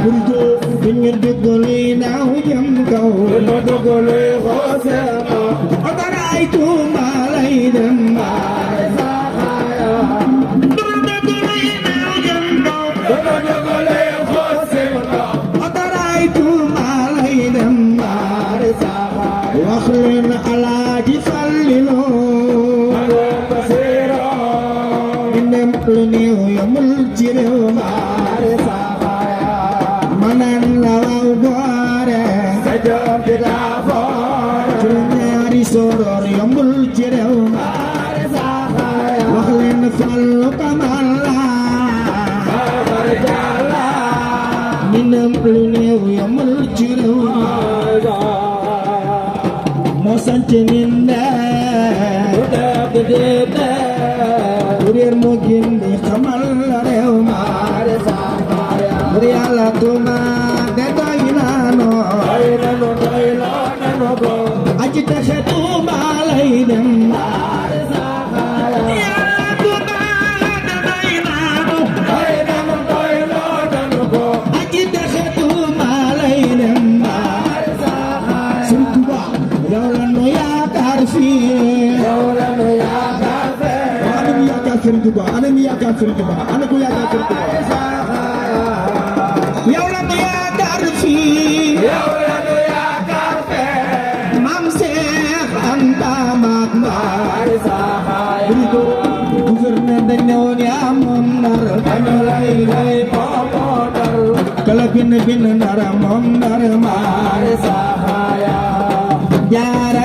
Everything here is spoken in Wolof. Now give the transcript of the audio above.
burjo ngeen dugale naaw jëm kaw dugale xoose otaray tuuma lay dem wax leen Alaaji Fallilu inem lu néew yamul ci réew manan la waw boore sa jom di daa foore ci ñaari soror yamul ci réew wax leen Fallu Kamal la inem lu néew yamul ci réew moo sant ninde kuréel moo gindi xamal la réew ma bur Yàlla tuma de doy naano aji texe Tuuba lay dem Yàlla tuma de doy naano aji texe Tuuba lay dem Sëriñ Tuuba yow la nu yaakaar fii yow la nu yaakaar fee ana mi yaakaar Sëriñ Tuuba ana mi yaakaar Sëriñ Tuuba ana ku yaakaar Sëriñ Tuuba yow la nu yaakaar fii yow la nu yaakaar fee Maam Seex Anta Maak Mbaay Burigo gouverneur dañ ne woon yaa moom Ndar dañu lay lay popotal kala bind Ndar moom Ndar maa jaara